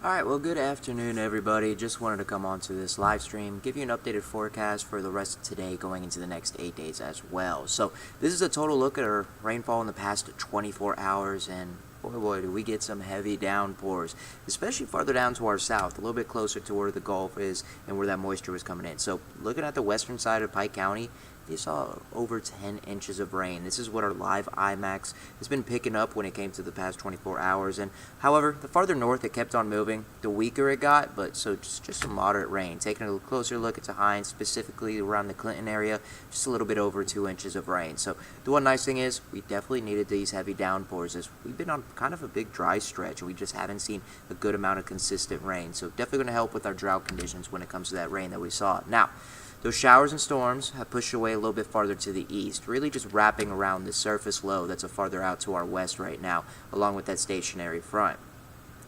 Alright, well, good afternoon, everybody. Just wanted to come on to this live stream, give you an updated forecast for the rest of today going into the next 8 days as well. So, this is a total look at our rainfall in the past 24 hours, and boy, do we get some heavy downpours, especially farther down to our south, a little bit closer to where the Gulf is and where that moisture was coming in. So, looking at the western side of Pike County, you saw over 10 inches of rain. This is what our live IMAX has been picking up when it came to the past 24 hours. And however, the farther north it kept on moving, the weaker it got. But so just some moderate rain. Taking a closer look at Hines, specifically around the Clinton area, just a little bit over 2 inches of rain. So the one nice thing is we definitely needed these heavy downpours, as we've been on kind of a big dry stretch and we just haven't seen a good amount of consistent rain. So definitely going to help with our drought conditions when it comes to that rain that we saw. Now, those showers and storms have pushed away a little bit farther to the east, really just wrapping around the surface low that's farther out to our west right now, along with that stationary front.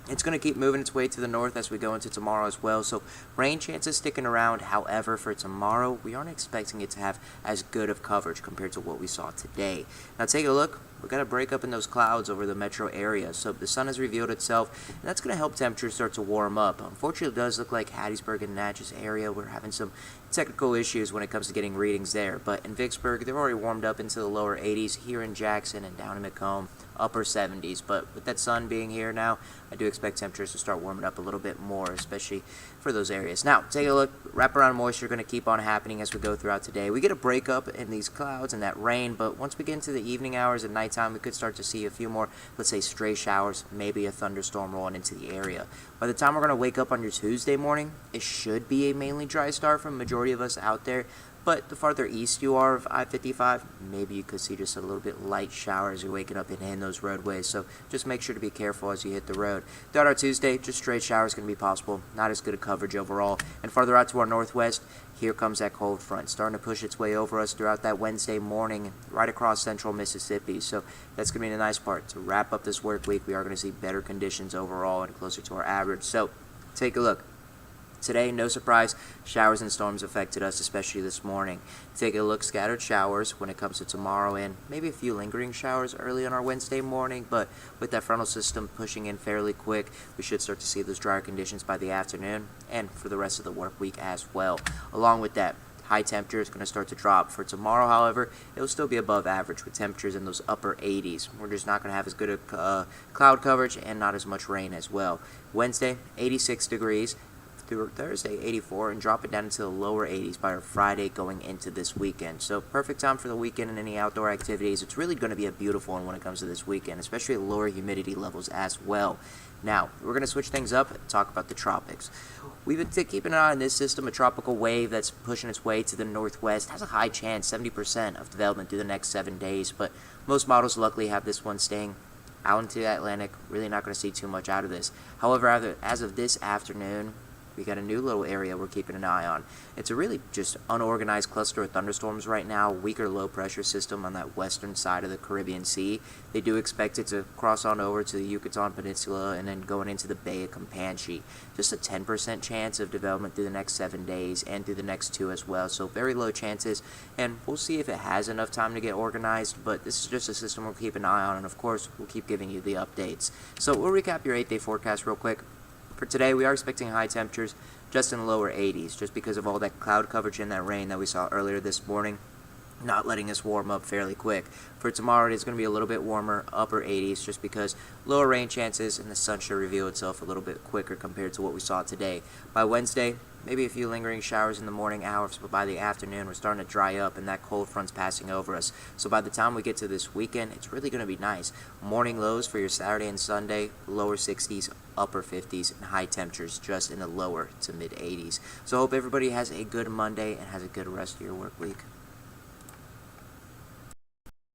It's going to keep moving its way to the north as we go into tomorrow as well, so rain chances sticking around. However, for tomorrow, we aren't expecting it to have as good of coverage compared to what we saw today. Now take a look. We've got a break up in those clouds over the metro area, so the sun has revealed itself, and that's going to help temperatures start to warm up. Unfortunately, it does look like Hattiesburg and Natchez area, we're having some technical issues when it comes to getting readings there, but in Vicksburg, they're already warmed up into the lower 80s. Here in Jackson and down in Macomb, upper 70s, but with that sun being here now, I do expect temperatures to start warming up a little bit more, especially for those areas. Now, take a look. Wraparound moisture going to keep on happening as we go throughout today. We get a breakup in these clouds and that rain, but once we get into the evening hours and nighttime, we could start to see a few more, let's say, stray showers, maybe a thunderstorm rolling into the area. By the time we're going to wake up on your Tuesday morning, it should be a mainly dry start for the majority of us out there. But the farther east you are of I-55, maybe you could see just a little bit light shower as you're waking up and hitting those roadways. So just make sure to be careful as you hit the road. Throughout our Tuesday, just straight showers going to be possible. Not as good a coverage overall. And farther out to our northwest, here comes that cold front, starting to push its way over us throughout that Wednesday morning, right across central Mississippi. So that's going to be the nice part. To wrap up this work week, we are going to see better conditions overall and closer to our average. So take a look. Today, no surprise, showers and storms affected us, especially this morning. Take a look, scattered showers when it comes to tomorrow, and maybe a few lingering showers early on our Wednesday morning, but with that frontal system pushing in fairly quick, we should start to see those drier conditions by the afternoon and for the rest of the work week as well. Along with that, high temperature is going to start to drop. For tomorrow, however, it will still be above average with temperatures in those upper 80s. We're just not going to have as good a cloud coverage and not as much rain as well. Wednesday, 86 degrees. Through Thursday, 84, and drop it down into the lower 80s by our Friday going into this weekend. So perfect time for the weekend and any outdoor activities. It's really going to be a beautiful one when it comes to this weekend, especially lower humidity levels as well. Now, we're going to switch things up and talk about the tropics. We've been keeping an eye on this system, a tropical wave that's pushing its way to the northwest. Has a high chance, 70% of development through the next 7 days, but most models luckily have this one staying out into the Atlantic. Really not going to see too much out of this. However, as of this afternoon, we got a new little area we're keeping an eye on. It's a really just unorganized cluster of thunderstorms right now, weaker low pressure system on that western side of the Caribbean Sea. They do expect it to cross on over to the Yucatan Peninsula and then going into the Bay of Campeche. Just a 10% chance of development through the next 7 days and through the next 2 as well. So very low chances, and we'll see if it has enough time to get organized, but this is just a system we'll keep an eye on, and of course, we'll keep giving you the updates. So we'll recap your 8-day forecast real quick. For today, we are expecting high temperatures just in the lower 80s, just because of all that cloud coverage and that rain that we saw earlier this morning, not letting us warm up fairly quick. For tomorrow, it is going to be a little bit warmer, upper 80s, just because lower rain chances and the sun should reveal itself a little bit quicker compared to what we saw today. By Wednesday, maybe a few lingering showers in the morning hours, but by the afternoon, we're starting to dry up and that cold front's passing over us. So by the time we get to this weekend, it's really going to be nice. Morning lows for your Saturday and Sunday, lower 60s, upper 50s, and high temperatures just in the lower to mid 80s. So I hope everybody has a good Monday and has a good rest of your work week.